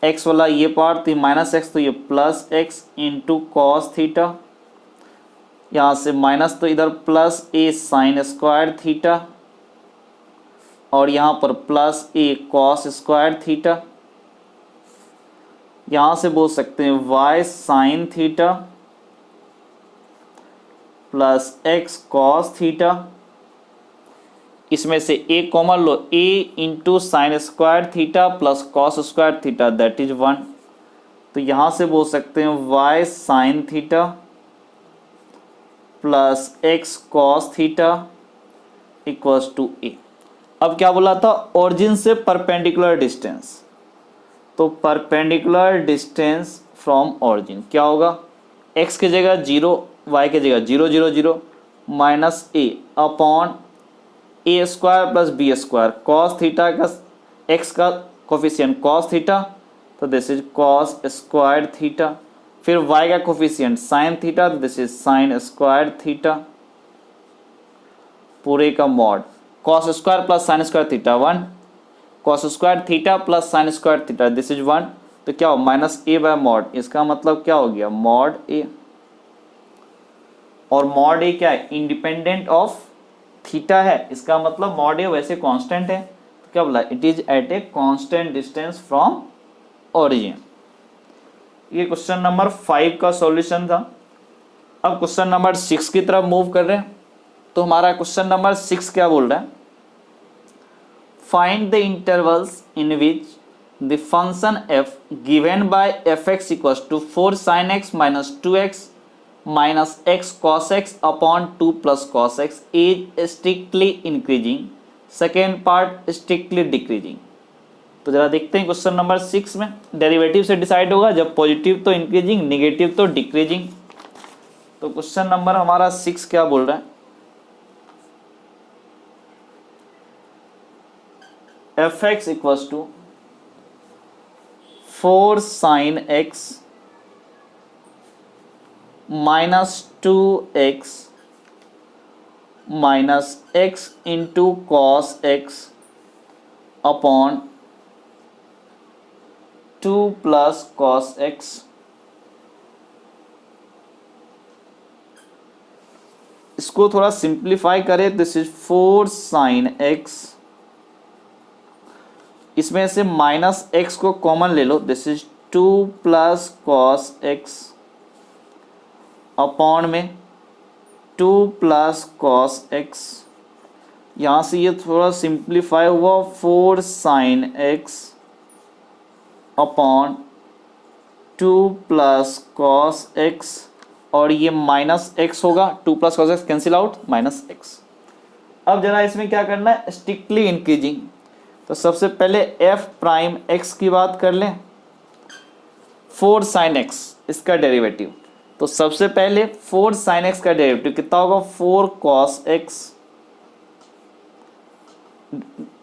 x वाला ये पार्ट तो माइनस एक्स, तो ये plus x into cos theta, यहाँ से माइनस तो इधर प्लस ए साइन स्क्वायर थीटा और यहाँ पर plus A cos square theta. यहाँ से बोल सकते हैं y sign theta plus x cos theta, इसमें से a common low, a into sine square theta plus cos square theta that is 1। तो यहाँ से बोल सकते हैं y sign theta plus x cos theta equals to a। अब क्या बोला था, ओरिजिन से परपेंडिकुलर डिस्टेंस, तो परपेंडिकुलर डिस्टेंस फ्रॉम ओरिजिन क्या होगा, x की जगह 0, y की जगह 0 0 0 minus a upon a square plus b square, cos theta का x का कोफिशिएंट कॉस थीटा, तो this is cos square theta, फिर y का coefficient sine theta, this is sine square theta, पूरे का mod cos square plus sine square theta 1, cos square theta plus sine square theta this is 1, तो क्या हो minus ए bye mod, इसका मतलब क्या हो गया मॉड ए। और मॉड ए क्या है, इंडिपेंडेंट ऑफ थीटा है, इसका मतलब मॉड ए वैसे कांस्टेंट है, तो क्या बोला, it is at a constant distance from origin. ये क्वेश्चन नंबर 5 का सॉल्यूशन था। अब क्वेश्चन नंबर 6 की तरफ मूव कर रहे हैं, तो हमारा क्वेश्चन नंबर 6 क्या बोल रहा है, find the intervals in which the function f given by f x equals to 4 sin x minus 2x minus x cos x upon 2 plus cos x is strictly increasing, second part strictly decreasing. तो जरा देखते हैं question number 6 में, derivative से decide होगा, जब positive तो increasing, negative तो डिक्रीजिंग। तो क्वेश्चन नंबर हमारा 6 क्या बोल रहा है, F x equals to 4 sin x minus 2x minus x into cos x upon 2 plus cos x। इसको थोड़ा सिंप्लीफाई करें, दिस इज 4 sin x, इसमें से माइनस x को कॉमन ले लो, this is 2 plus cos x upon में 2 plus cos x। यहाँ से ये थोड़ा सिंप्लीफाई हुआ, 4 sin x upon 2 plus cos x, और ये माइनस x होगा, 2 plus cos x cancel out, minus x। अब जरा इसमें क्या करना है, स्ट्रिक्टली इंक्रीजिंग, तो सबसे पहले f प्राइम x की बात कर लें, 4 sin x इसका डेरिवेटिव, तो सबसे पहले 4 sin x का डेरिवेटिव कितना होगा, 4 cos x,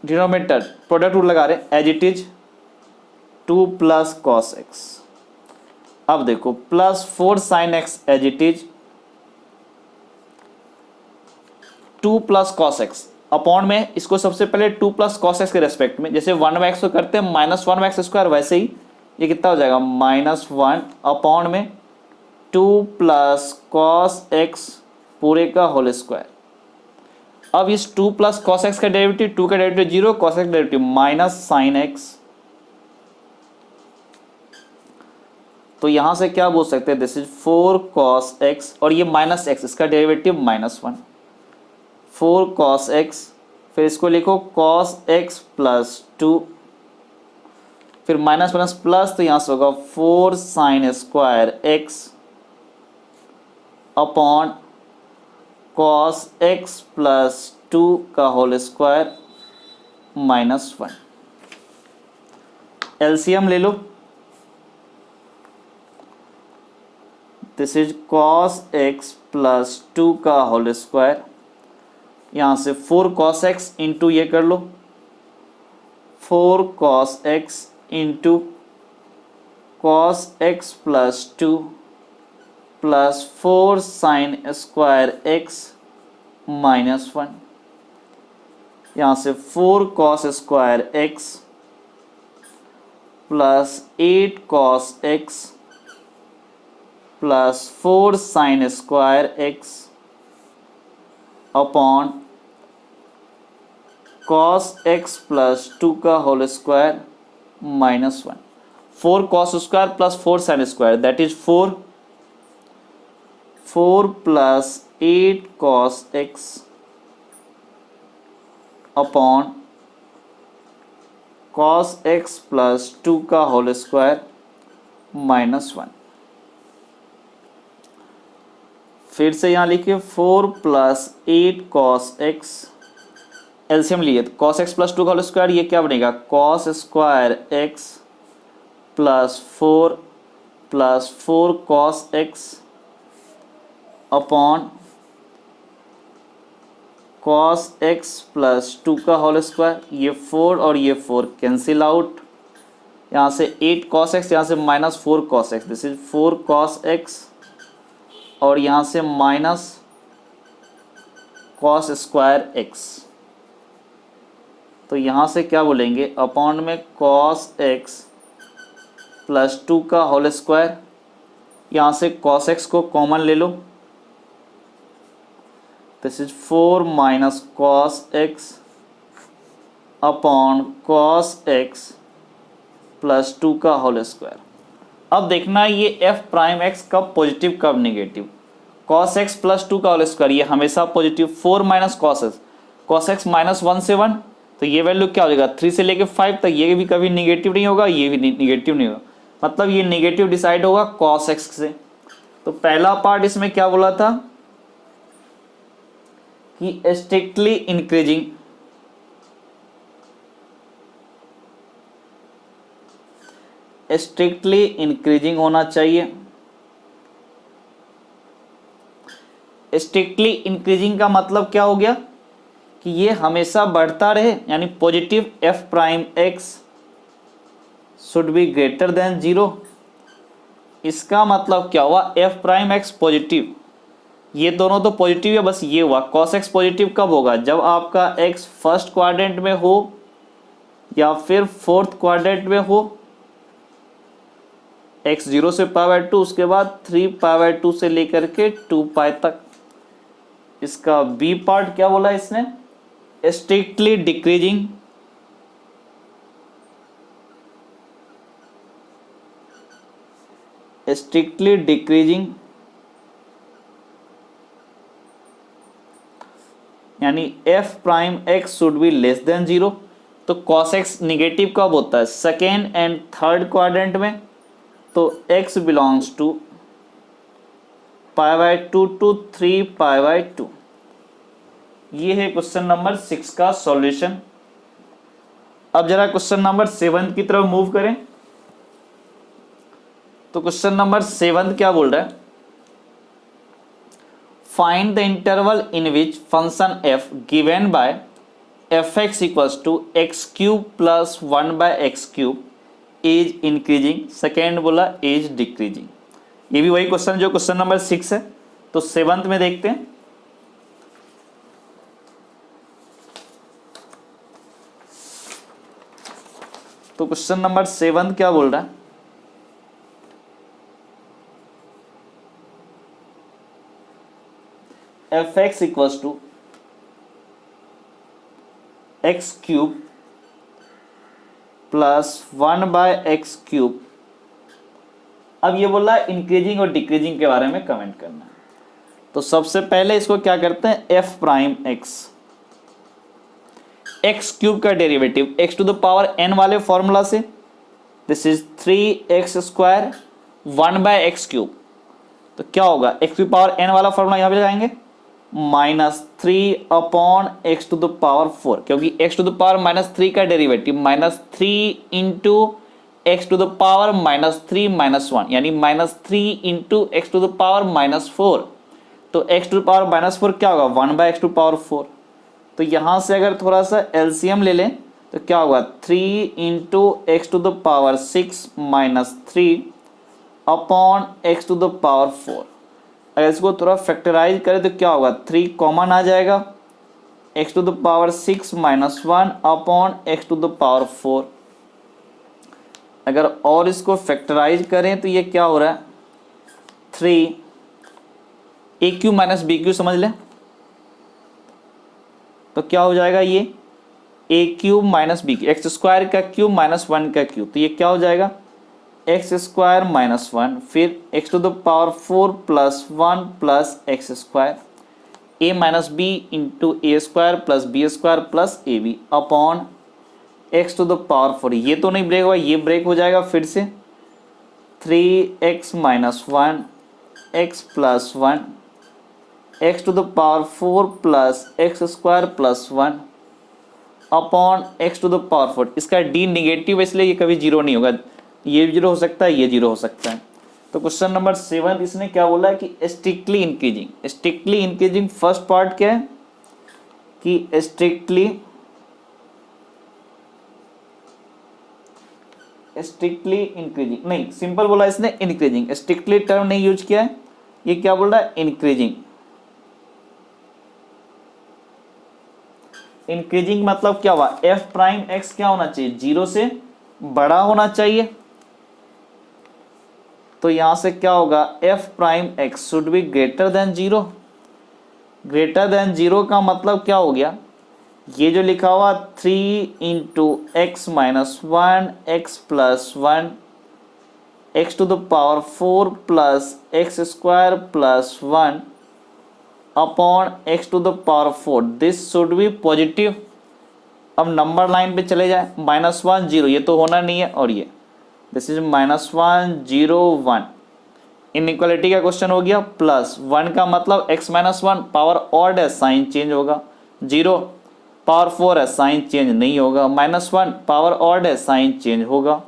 denominator product rule लगा रहे as it is 2 plus cos x। अब देखो plus 4 sin x as it is 2 plus cos x upon में इसको सबसे पहले 2 प्लस कॉस एक्स के रेस्पेक्ट में, जैसे 1/x को करते हैं -1/x², वैसे ही ये कितना हो जाएगा -1 अपॉन में 2 प्लस कॉस एक्स पूरे का होल स्क्वायर। अब इस 2 प्लस कॉस एक्स का डेरिवेटिव, 2 का derivative 0, cos x derivative minus sine x. तो यहां से क्या बोल सकते हैं, दिस इज 4 कॉस एक्स, और ये माइनस एक्स, इसका डेरिवेटिव -1, 4 कॉस एक्स, फिर इसको लिखो कॉस एक्स प्लस 2, फिर माइनस माइनस प्लस, तो यहां से होगा 4 sine square x upon cos x plus 2 का होल स्क्वायर -1। एलसीएम ले लो, this is cos x plus 2 का होल स्क्वायर, यहां से 4 कॉस एक्स इंटू ये कर लो 4 cos x into cos x plus 2 plus 4 sine square x -1, यहाँ से 4 cos square x plus 8 cos x plus 4 sine square x upon cos x plus 2 का whole square -1। 4 cos square plus 4 sine square, that is 4 plus 8 cos x upon cos x plus 2 का whole square -1। फिर से यहाँ लिखिए 4 plus 8 cos x, LCM लिए तो cos x plus 2 का whole square, ये क्या बनेगा cos square x plus 4 cos x upon cos x plus 2 का होल स्क्वायर, ये 4 और ये 4 कैंसिल आउट, यहाँ से 8 कॉस एक्स, यहाँ से -4 cos x, this is 4 cos x, और यहाँ से माइनस कॉस स्क्वायर एक्स, तो यहाँ से क्या बोलेंगे अपॉन में कॉस एक्स प्लस 2 का होल स्क्वायर, यहाँ से कॉस एक्स को कॉमन ले लो, this is 4 minus cos x upon cos x plus 2 का होल स्क्वायर। अब देखना ये एफ प्राइम एक्स कब पॉजिटिव कब नेगेटिव। कॉस एक्स प्लस 2 का होल स्क्वायर ये हमेशा पॉजिटिव, 4 माइनस कॉस एक्स -1 से 1, तो ये वैल्यू क्या हो जाएगा 3 से लेके 5 तक, ये भी कभी निगेटिव नहीं होगा, ये भी निगेटिव नहीं होगा, मतलब ये निगेटिव डिसाइड होगा कॉस एक्स से। तो पहला पार्ट इसमें क्या बोला था कि स्ट्रिक्टली इंक्रीजिंग होना चाहिए। स्ट्रिक्टली इंक्रीजिंग का मतलब क्या हो गया कि ये हमेशा बढ़ता रहे, यानी positive F prime x should be greater than 0। इसका मतलब क्या हुआ एफ प्राइम एक्स पॉजिटिव, ये दोनों तो पॉजिटिव है, बस ये हुआ कॉस एक्स पॉजिटिव कब होगा जब आपका एक्स फर्स्ट क्वाड्रेंट में हो या फिर फोर्थ क्वाड्रेंट में हो, x 0 से π/2, उसके बाद 3π/2 से लेकर के 2π तक। इसका बी पार्ट क्या बोला इसने स्ट्रिक्टली डिक्रीजिंग, यानी F prime x should be less than 0। तो कॉस एक्स निगेटिव कब होता है सेकेंड एंड थर्ड क्वाड्रेंट में, तो x बिलोंग्स टू π/2 टू 3π/2। ये है क्वेश्चन नंबर 6 का सॉल्यूशन। अब जरा क्वेश्चन नंबर 7 की तरफ मूव करें। तो क्वेश्चन नंबर 7 क्या बोल रहा है, find the interval in which function f given by fx equals to x³ plus 1/x³ is increasing, second बोला इज डिक्रीजिंग। ये भी वही क्वेश्चन जो क्वेश्चन नंबर 6 है। तो 7th में देखते हैं। तो क्वेश्चन नंबर 7 क्या बोल रहा है, F x equals to x cube plus 1/x³। अब ये बोल रहा है इंक्रीजिंग और डिक्रीजिंग के बारे में कमेंट करना है। तो सबसे पहले इसको क्या करते हैं, एफ प्राइम एक्स, x³ का डेरिवेटिव x⁴ वाले फॉर्मूला से, दिस इज 3x² 1/x³। तो क्या होगा, x⁴ वाला फॉर्मूला यहां पे लगाएंगे, -3/x⁴, क्योंकि x⁻³ का डेरिवेटिव -3 इंटू x⁻−3 - 1 यानी -3 × x⁻−4। तो x⁻⁻4 क्या होगा, 1/x⁴। तो यहां से अगर थोड़ा सा एलसीएम ले लें तो क्या होगा, 3 × x⁻6 - 3/x⁴। अगर इसको थोड़ा फैक्टराइज करें तो क्या होगा, 3 कॉमन आ जाएगा, x⁻6 - 1/x⁴। अगर और इसको फैक्टराइज करें तो ये क्या हो रहा है, 3 AQ - BQ समझ लें, तो क्या हो जाएगा ये AQ - BQ, x² का क्यूब माइनस 1 का क्यूब। तो ये क्या हो जाएगा, x² - 1 फिर x⁴ plus 1 plus x², a - b into a² plus b² plus ab upon x⁴। ये तो नहीं ब्रेक होगा, ये ब्रेक हो जाएगा फिर से, 3x - 1 x plus 1 x⁴ plus x² plus 1 upon x⁴। इसका d निगेटिव है इसलिए ये कभी जीरो नहीं होगा, ये जीरो हो सकता है, ये जीरो हो सकता है। तो क्वेश्चन नंबर 7 इसने क्या बोला है कि strictly increasing. Strictly increasing first part क्या है कि स्ट्रिक्टली इंक्रीजिंग नहीं, सिंपल बोला इसने इंक्रीजिंग, स्ट्रिक्टली टर्म नहीं यूज किया है। ये क्या बोल रहा है, इंक्रीजिंग। इंक्रीजिंग मतलब क्या हुआ, एफ प्राइम एक्स क्या होना चाहिए, 0 से बड़ा होना चाहिए। तो यहां से क्या होगा, F prime x should be greater than 0। Greater than 0 का मतलब क्या हो गया, ये जो लिखा हुआ 3 × x - 1 x plus 1 x⁴ plus x² plus 1 upon x⁴, this should be positive. अब नंबर लाइन पे चले जाए, -1 0, ये तो होना नहीं है, और ये दिस इज -1 0 1, इनइक्वालिटी का क्वेश्चन हो गया। प्लस 1 का मतलब x - 1 पावर ऑड है, साइन चेंज होगा, 0 पावर 4 है, साइन चेंज नहीं होगा, -1 पावर ऑड है, साइन चेंज होगा।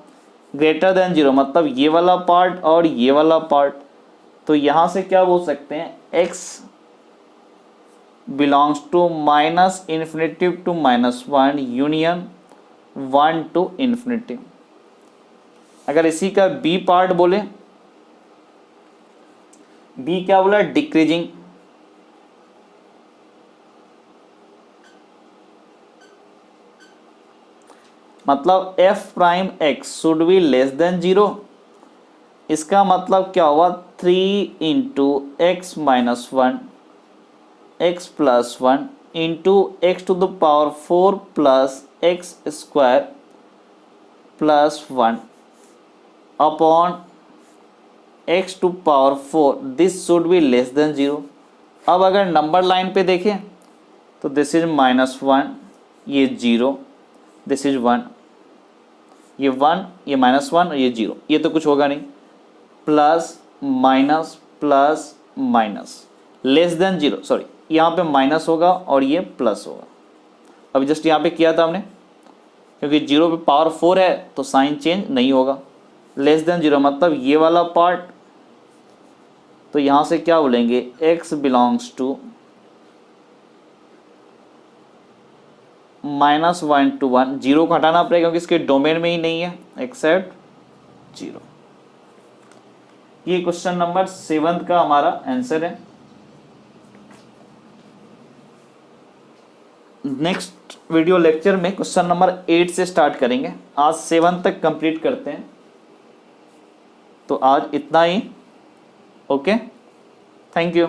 ग्रेटर देन 0 मतलब ये वाला पार्ट और ये वाला पार्ट। तो यहां से क्या बोल सकते हैं, x belongs to -∞ to -1 union 1 to ∞। अगर इसी का बी पार्ट बोले, बी क्या बोला, डिक्रीजिंग। मतलब F prime x should be less than 0। इसका मतलब क्या हुआ, 3 × x - 1 x plus 1 into x⁴ plus x² plus 1 upon x⁴, this should be less than 0। अब अगर नंबर लाइन पे देखें तो दिस इज -1, ये 0, दिस इज 1, ये 1, ये -1 और ये 0, ये तो कुछ होगा नहीं, plus minus plus minus less than 0, sorry यहाँ पे माइनस होगा और ये प्लस होगा। अभी जस्ट यहाँ पे किया था हमने, क्योंकि 0 पे पावर 4 है तो साइन चेंज नहीं होगा। लेस देन 0 मतलब ये वाला पार्ट, तो यहाँ से क्या बोलेंगे, x बिलोंग्स टू -1 to 1, 0 को हटाना पड़ेगा क्योंकि इसके डोमेन में ही नहीं है, एक्सेप्ट 0। ये क्वेश्चन नंबर 7 का हमारा आंसर है। नेक्स्ट वीडियो लेक्चर में क्वेश्चन नंबर 8 से स्टार्ट करेंगे। आज 7 तक कंप्लीट करते हैं। तो आज इतना ही। Okay, thank you.